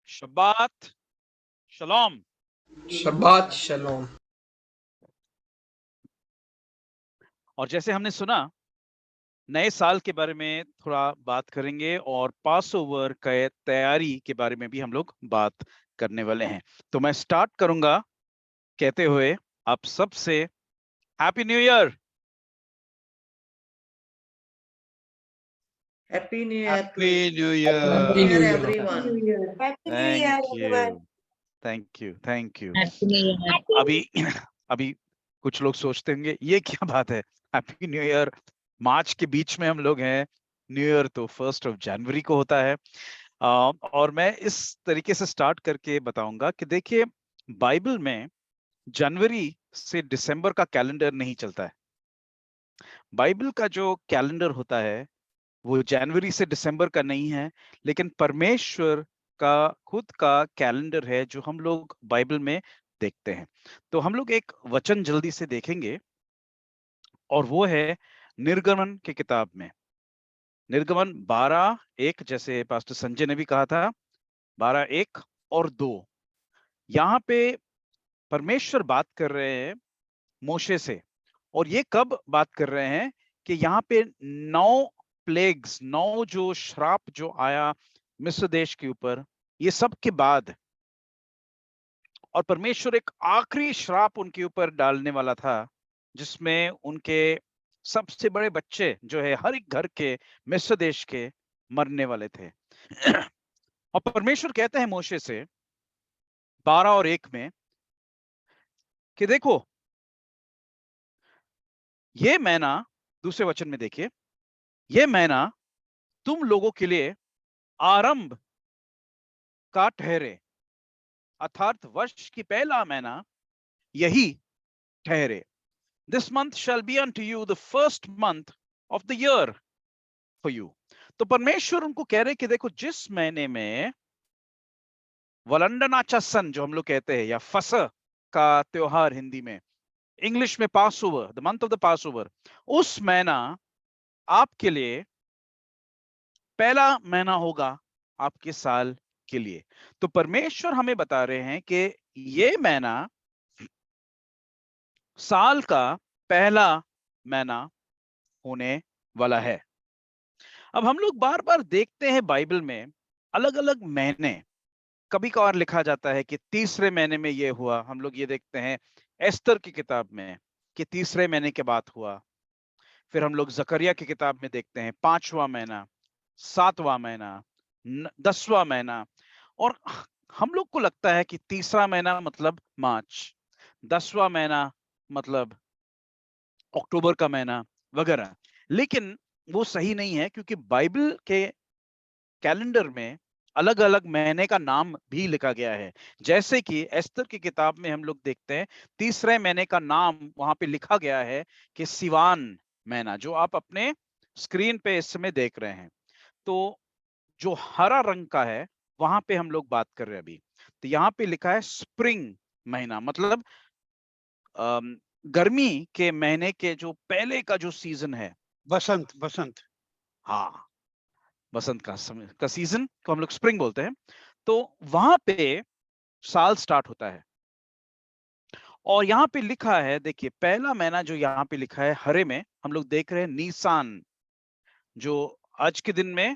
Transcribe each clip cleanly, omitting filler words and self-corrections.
शब्बात शलोम। शब्बात शलोम। और जैसे हमने सुना, नए साल के बारे में थोड़ा बात करेंगे और पास ओवर के तैयारी के बारे में भी हम लोग बात करने वाले हैं। तो मैं स्टार्ट करूंगा कहते हुए आप सबसे happy new year. Happy New Year to happy new Happy New year. Year. everyone. Happy New Year, thank you, everyone. Thank you, thank you. Happy New Year. अभी अभी कुछ लोग सोचते होंगे ये क्या बात है, हैप्पी न्यू ईयर, मार्च के बीच में हम लोग हैं, न्यू ईयर तो 1 जनवरी को होता है। और मैं इस तरीके से स्टार्ट करके बताऊंगा कि देखिए, बाइबल में जनवरी से दिसंबर का कैलेंडर नहीं चलता है। बाइबल का जो कैलेंडर होता है वो जनवरी से दिसंबर का नहीं है, लेकिन परमेश्वर का खुद का कैलेंडर है जो हम लोग बाइबल में देखते हैं। तो हम लोग एक वचन जल्दी से देखेंगे और वो है निर्गमन की किताब में, निर्गमन 12:1, जैसे पास्टर संजय ने भी कहा था, 12:1 और 2। यहाँ पे परमेश्वर बात कर रहे हैं मोशे से, और ये कब बात कर रहे हैं कि यहाँ पे 9 प्लेग्स, 9 जो श्राप जो आया मिस्र देश के ऊपर, ये सब के बाद, और परमेश्वर एक आखिरी श्राप उनके ऊपर डालने वाला था जिसमें उनके सबसे बड़े बच्चे जो है हर एक घर के मिस्र देश के मरने वाले थे। और परमेश्वर कहते हैं मोशे से 12:1 में कि देखो, ये मैना, दूसरे वचन में देखिए, ये मैना तुम लोगों के लिए आरंभ का ठहरे, अर्थात वर्ष की पहला महीना यही ठहरे। This month shall be unto you the first month of the year for you. तो परमेश्वर उनको कह रहे कि देखो, जिस महीने में वलंडनाचासन जो हम लोग कहते हैं, या फसह का त्योहार हिंदी में, इंग्लिश में pass over, the month of the pass over, उस महीना आपके लिए पहला महीना होगा आपके साल के लिए। तो परमेश्वर हमें बता रहे हैं कि ये महीना साल का पहला महीना होने वाला है। अब हम लोग बार बार देखते हैं बाइबल में अलग अलग महीने, कभी कभार लिखा जाता है कि तीसरे महीने में ये हुआ। हम लोग ये देखते हैं एस्तर की किताब में कि तीसरे महीने के बाद हुआ। फिर हम लोग जकरिया की किताब में देखते हैं 5वां महीना, 7वां महीना, 10वां महीना। और हम लोग को लगता है कि तीसरा महीना मतलब मार्च, 10वां महीना मतलब अक्टूबर का महीना वगैरह। लेकिन वो सही नहीं है, क्योंकि बाइबल के कैलेंडर में अलग अलग महीने का नाम भी लिखा गया है। जैसे कि एस्तर की किताब में हम लोग देखते हैं तीसरे महीने का नाम वहां पे लिखा गया है कि सिवान महीना, जो आप अपने स्क्रीन पे इस समय देख रहे हैं। तो जो हरा रंग का है वहां पे हम लोग बात कर रहे हैं अभी। तो यहाँ पे लिखा है स्प्रिंग महीना, मतलब गर्मी के महीने के जो पहले का जो सीजन है, बसंत। हाँ, बसंत का समय का सीजन को हम लोग स्प्रिंग बोलते हैं। तो वहां पे साल स्टार्ट होता है। और यहाँ पे लिखा है, देखिए, पहला महीना जो यहाँ पे लिखा है हरे में, हम लोग देख रहे हैं नीसान, जो आज के दिन में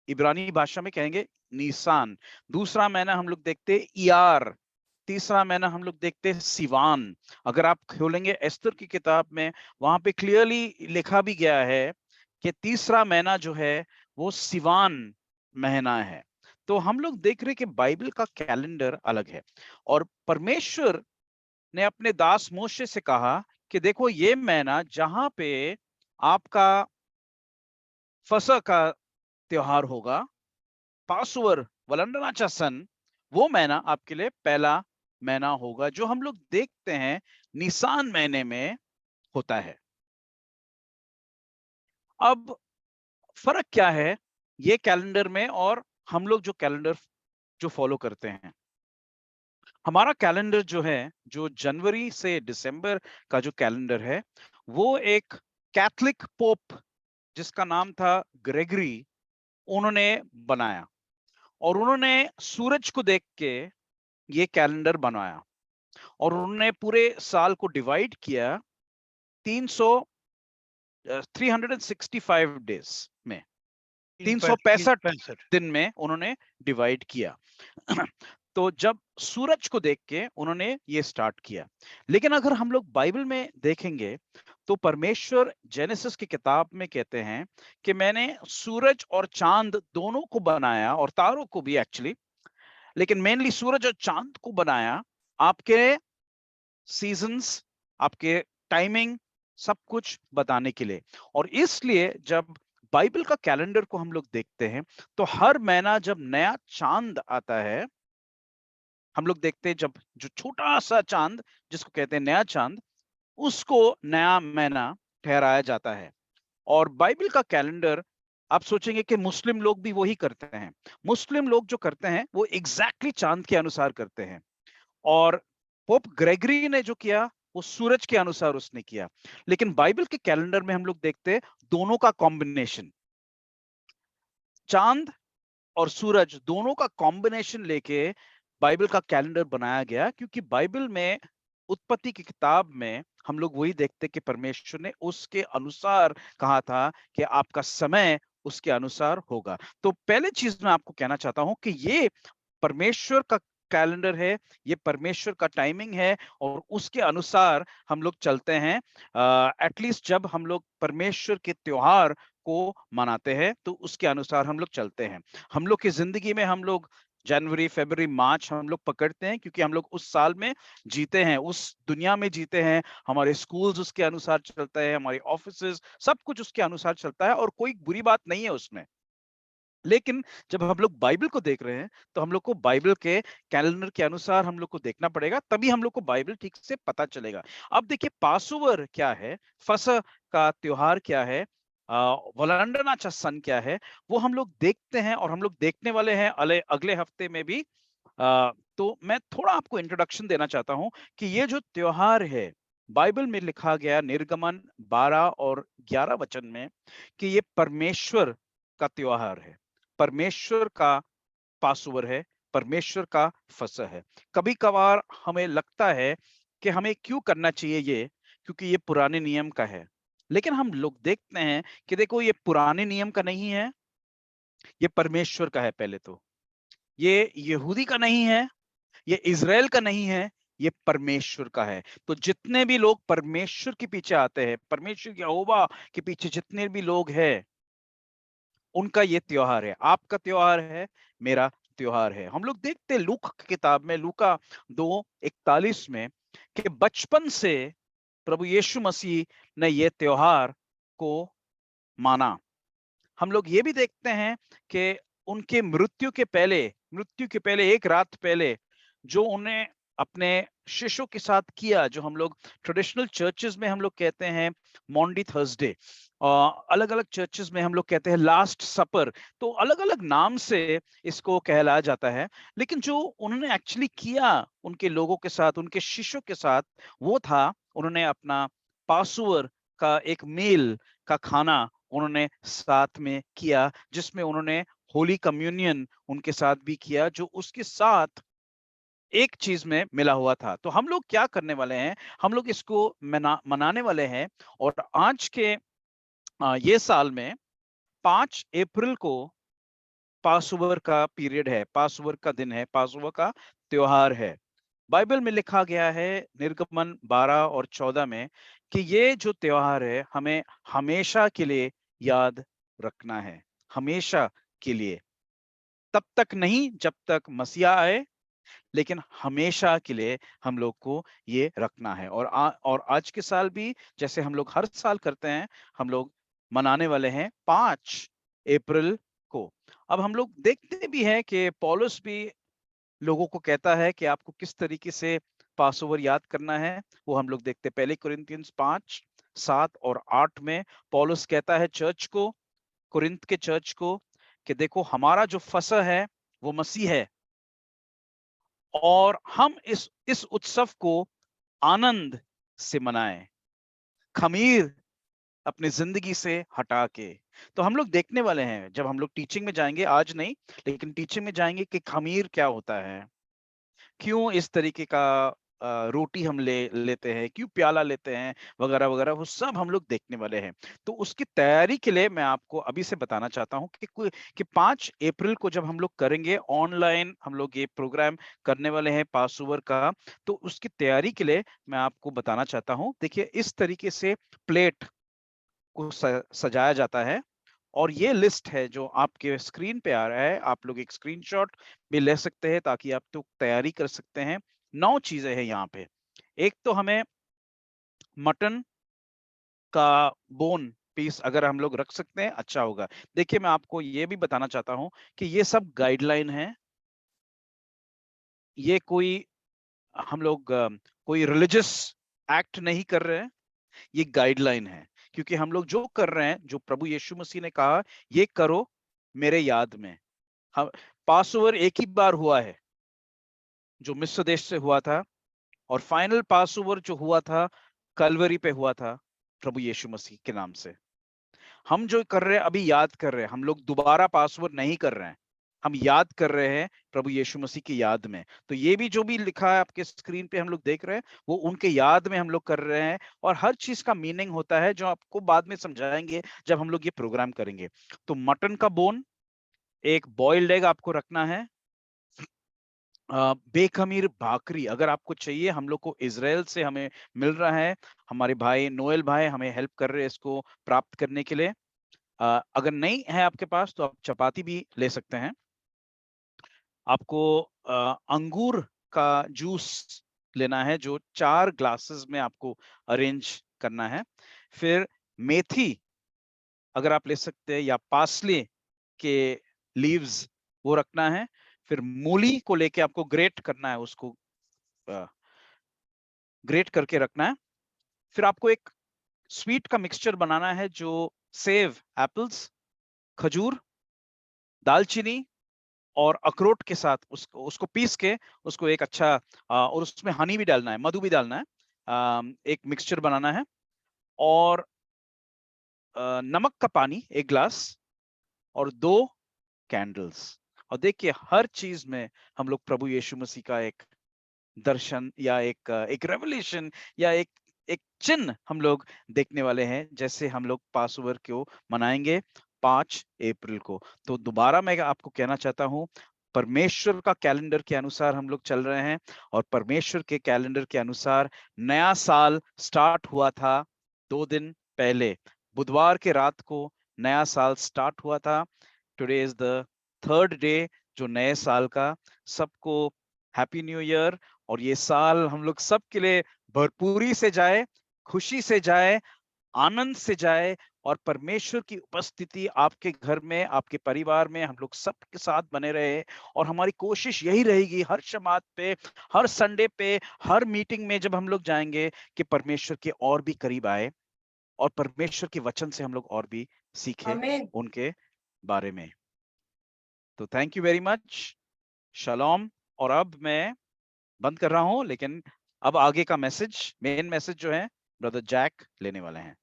इब्रानी भाषा में कहेंगे नीसान। दूसरा महीना हम लोग देखते हैं इयार। तीसरा महीना हम लोग देखते हैं सिवान। अगर आप खोलेंगे एस्तर की किताब में, वहां पे क्लियरली लिखा भी गया है कि तीसरा महीना जो है वो सिवान महीना है। तो हम लोग देख रहे हैं कि बाइबल का कैलेंडर अलग है। और परमेश्वर ने अपने दास मोशे से कहा कि देखो, ये महीना जहां पे आपका फसह का त्योहार होगा, पासोवर वलंडनाचासन, वो महीना आपके लिए पहला महीना होगा, जो हम लोग देखते हैं निसान महीने में होता है। अब फर्क क्या है ये कैलेंडर में और हम लोग जो कैलेंडर जो फॉलो करते हैं? हमारा कैलेंडर जो है, जो जनवरी से दिसंबर का जो कैलेंडर है, वो एक कैथलिक पोप जिसका नाम था ग्रेगरी, उन्होंने बनाया। और उन्होंने सूरज को देख के ये कैलेंडर बनाया और उन्होंने पूरे साल को डिवाइड किया 365 डेज में, 365 दिन में उन्होंने डिवाइड किया। तो जब सूरज को देख के उन्होंने ये स्टार्ट किया। लेकिन अगर हम लोग बाइबल में देखेंगे तो परमेश्वर जेनेसिस की किताब में कहते हैं कि मैंने सूरज और चांद दोनों को बनाया, और तारों को भी एक्चुअली, लेकिन मेनली सूरज और चांद को बनाया आपके सीजन्स, आपके टाइमिंग, सब कुछ बताने के लिए। और इसलिए जब बाइबल का कैलेंडर को हम लोग देखते हैं तो हर महीना जब नया चांद आता है, हम लोग देखते हैं जब जो छोटा सा चांद जिसको कहते हैं नया चांद, उसको नया महीना ठहराया जाता है। और बाइबल का कैलेंडर आप सोचेंगे कि मुस्लिम लोग भी वही करते हैं। मुस्लिम लोग जो करते हैं वो एग्जैक्टली चांद के अनुसार करते हैं, और पोप ग्रेगरी ने जो किया वो सूरज के अनुसार उसने किया। लेकिन बाइबल के कैलेंडर में हम लोग देखते हैं दोनों का कॉम्बिनेशन, चांद और सूरज दोनों का कॉम्बिनेशन लेके बाइबल का कैलेंडर बनाया गया। क्योंकि बाइबल में, उत्पत्ति की किताब में हम लोग वही देखते कि परमेश्वर ने उसके अनुसार कहा था कि आपका समय उसके अनुसार होगा। तो पहले चीज मैं आपको कहना चाहता हूं कि ये परमेश्वर का कैलेंडर है, ये परमेश्वर का टाइमिंग है, और उसके अनुसार हम लोग चलते हैं। एटलीस्ट जब हम लोग परमेश्वर के त्योहार को मनाते हैं तो उसके अनुसार हम लोग चलते हैं। हम लोग की जिंदगी में हम लोग जनवरी, फरवरी, मार्च हम लोग पकड़ते हैं क्योंकि हम लोग उस साल में जीते हैं, उस दुनिया में जीते हैं। हमारे स्कूल्स उसके अनुसार चलता है, हमारे ऑफिसेज, सब कुछ उसके अनुसार चलता है, और कोई बुरी बात नहीं है उसमें। लेकिन जब हम लोग बाइबल को देख रहे हैं तो हम लोग को बाइबल के कैलेंडर के अनुसार हम लोग को देखना पड़ेगा, तभी हम लोग को बाइबल ठीक से पता चलेगा। अब देखिए पासओवर क्या है, फसह का त्योहार क्या है, वलंडनाचा सन क्या है, वो हम लोग देखते हैं और हम लोग देखने वाले हैं अगले हफ्ते में भी। तो मैं थोड़ा आपको इंट्रोडक्शन देना चाहता हूं कि ये जो त्योहार है, बाइबल में लिखा गया निर्गमन 12 और 11 वचन में कि ये परमेश्वर का त्योहार है, परमेश्वर का पासओवर है, परमेश्वर का फसह है। कभी कभार हमें लगता है कि हमें क्यों करना चाहिए ये, क्योंकि ये पुराने नियम का है। लेकिन हम लोग देखते हैं कि देखो ये पुराने नियम का नहीं है, ये परमेश्वर का है। पहले तो ये यहूदी का नहीं है, ये इज़राइल का नहीं है, ये परमेश्वर का है। तो जितने भी लोग परमेश्वर के पीछे आते हैं, परमेश्वर यहोवा के पीछे जितने भी लोग हैं, उनका ये त्योहार है। आपका त्योहार है, मेरा त्योहार है। हम लोग देखते हैं लूका की किताब में, लूका 2:41 में, कि बचपन से प्रभु यीशु मसीह ने ये त्योहार को माना। हम लोग ये भी देखते हैं कि उनके मृत्यु के पहले एक रात पहले जो उन्हें अपने शिष्यों के साथ किया, जो हम लोग ट्रेडिशनल चर्चेस में हम लोग कहते हैं मॉन्डी थर्सडे, अलग अलग चर्चेस में हम लोग कहते हैं लास्ट सपर। तो अलग अलग नाम से इसको कहलाया जाता है। लेकिन जो उन्होंने एक्चुअली किया उनके लोगों के साथ, उनके शिष्यों के साथ, वो था उन्होंने अपना पासओवर का एक मील का खाना उन्होंने साथ में किया, जिसमें उन्होंने होली कम्युनियन उनके साथ भी किया, जो उसके साथ एक चीज में मिला हुआ था। तो हम लोग क्या करने वाले हैं, हम लोग इसको मनाने वाले हैं। और आज के ये साल में 5 अप्रैल को पासओवर का पीरियड है, पासओवर का दिन है, पासओवर का त्योहार है। बाइबल में लिखा गया है निर्गमन 12 और 14 में कि ये जो त्योहार है हमें हमेशा के लिए याद रखना है, हमेशा के लिए। तब तक नहीं जब तक मसीहा आए, लेकिन हमेशा के लिए हम लोग को ये रखना है। और आज के साल भी जैसे हम लोग हर साल करते हैं, हम लोग मनाने वाले हैं 5 अप्रैल को। अब हम लोग देखते भी हैं कि पौलुस भी लोगों को कहता है कि आपको किस तरीके से पासओवर याद करना है। वो हम लोग देखते हैं पहले कुरिन्थियंस 5, 7 और 8 में पौलुस कहता है चर्च को, कुरिन्थ के चर्च को, कि देखो हमारा जो फसह है वो मसीह है, और हम इस उत्सव को आनंद से मनाएं। खमीर अपनी जिंदगी से हटा के। तो हम लोग देखने वाले हैं जब हम लोग टीचिंग में जाएंगे, आज नहीं लेकिन टीचिंग में जाएंगे, कि खमीर क्या होता है, क्यों इस तरीके का रोटी हम लेते हैं, क्यों प्याला लेते हैं, वगैरह वगैरह, वो सब हम लोग देखने वाले हैं। तो उसकी तैयारी के लिए मैं आपको अभी से बताना चाहता हूँ कि 5 अप्रैल को जब हम लोग करेंगे ऑनलाइन, हम लोग ये प्रोग्राम करने वाले हैं पास ओवर का। तो उसकी तैयारी के लिए मैं आपको बताना चाहता हूँ, देखिए इस तरीके से प्लेट को सजाया जाता है, और ये लिस्ट है जो आपके स्क्रीन पे आ रहा है, आप लोग एक स्क्रीनशॉट भी ले सकते हैं ताकि आप तो तैयारी कर सकते हैं। 9 चीजें हैं यहाँ पे। एक तो हमें मटन का बोन पीस अगर हम लोग रख सकते हैं अच्छा होगा। देखिए मैं आपको ये भी बताना चाहता हूँ कि ये सब गाइडलाइन है, ये कोई हम लोग कोई रिलीजियस एक्ट नहीं कर रहे हैं, ये गाइडलाइन है। क्योंकि हम लोग जो कर रहे हैं, जो प्रभु यीशु मसीह ने कहा, ये करो मेरे याद में। हम पास ओवर एक ही बार हुआ है जो मिस्र देश से हुआ था, और फाइनल पास ओवर जो हुआ था कलवरी पे हुआ था प्रभु यीशु मसीह के नाम से। हम जो कर रहे हैं अभी याद कर रहे हैं, हम लोग दोबारा पास ओवर नहीं कर रहे हैं, हम याद कर रहे हैं प्रभु यीशु मसीह की याद में। तो ये भी जो भी लिखा है आपके स्क्रीन पे हम लोग देख रहे हैं, वो उनके याद में हम लोग कर रहे हैं। और हर चीज का मीनिंग होता है जो आपको बाद में समझाएंगे जब हम लोग ये प्रोग्राम करेंगे। तो मटन का बोन, एक बॉइल्ड एग आपको रखना है, बेखमीर भाकरी अगर आपको चाहिए, हम लोग को इजराइल से हमें मिल रहा है, हमारे भाई नोएल भाई हमें हेल्प कर रहे हैं इसको प्राप्त करने के लिए। अगर नहीं है आपके पास तो आप चपाती भी ले सकते हैं। आपको अंगूर का जूस लेना है जो 4 ग्लासेस में आपको अरेंज करना है। फिर मेथी अगर आप ले सकते हैं, या पार्सले के लीव्स वो रखना है। फिर मूली को लेके आपको ग्रेट करना है, उसको ग्रेट करके रखना है। फिर आपको एक स्वीट का मिक्सचर बनाना है जो सेव, एप्पल्स, खजूर, दालचीनी और अखरोट के साथ उसको उसको पीस के उसको एक अच्छा और उसमें हनी भी डालना है, मधु भी डालना है, एक मिक्सचर बनाना है। और नमक का पानी 1 ग्लास और 2 कैंडल्स। और देखिए हर चीज में हम लोग प्रभु यीशु मसीह का एक दर्शन या एक रेवलेशन या एक चिन्ह हम लोग देखने वाले हैं, जैसे हम लोग पास ओवर को मनाएंगे 5 अप्रैल को। तो दोबारा मैं आपको कहना चाहता हूं, परमेश्वर का कैलेंडर के अनुसार हम लोग चल रहे हैं, और परमेश्वर के कैलेंडर के अनुसार नया साल स्टार्ट हुआ था 2 दिन पहले, बुधवार के रात को नया साल स्टार्ट हुआ था। Today is the 3rd day जो नए साल का। सबको हैप्पी न्यू ईयर, और ये साल हम लोग सब के लिए भरपूरी से जाए, खुशी से जाए, आनंद से जाए, और परमेश्वर की उपस्थिति आपके घर में, आपके परिवार में हम लोग सबके साथ बने रहे। और हमारी कोशिश यही रहेगी हर शमात पे, हर संडे पे, हर मीटिंग में जब हम लोग जाएंगे, कि परमेश्वर के और भी करीब आए, और परमेश्वर के वचन से हम लोग और भी सीखे आमीन। उनके बारे में। तो थैंक यू वेरी मच, शलोम। और अब मैं बंद कर रहा हूं, लेकिन अब आगे का मैसेज, मेन मैसेज जो है ब्रदर जैक लेने वाले हैं।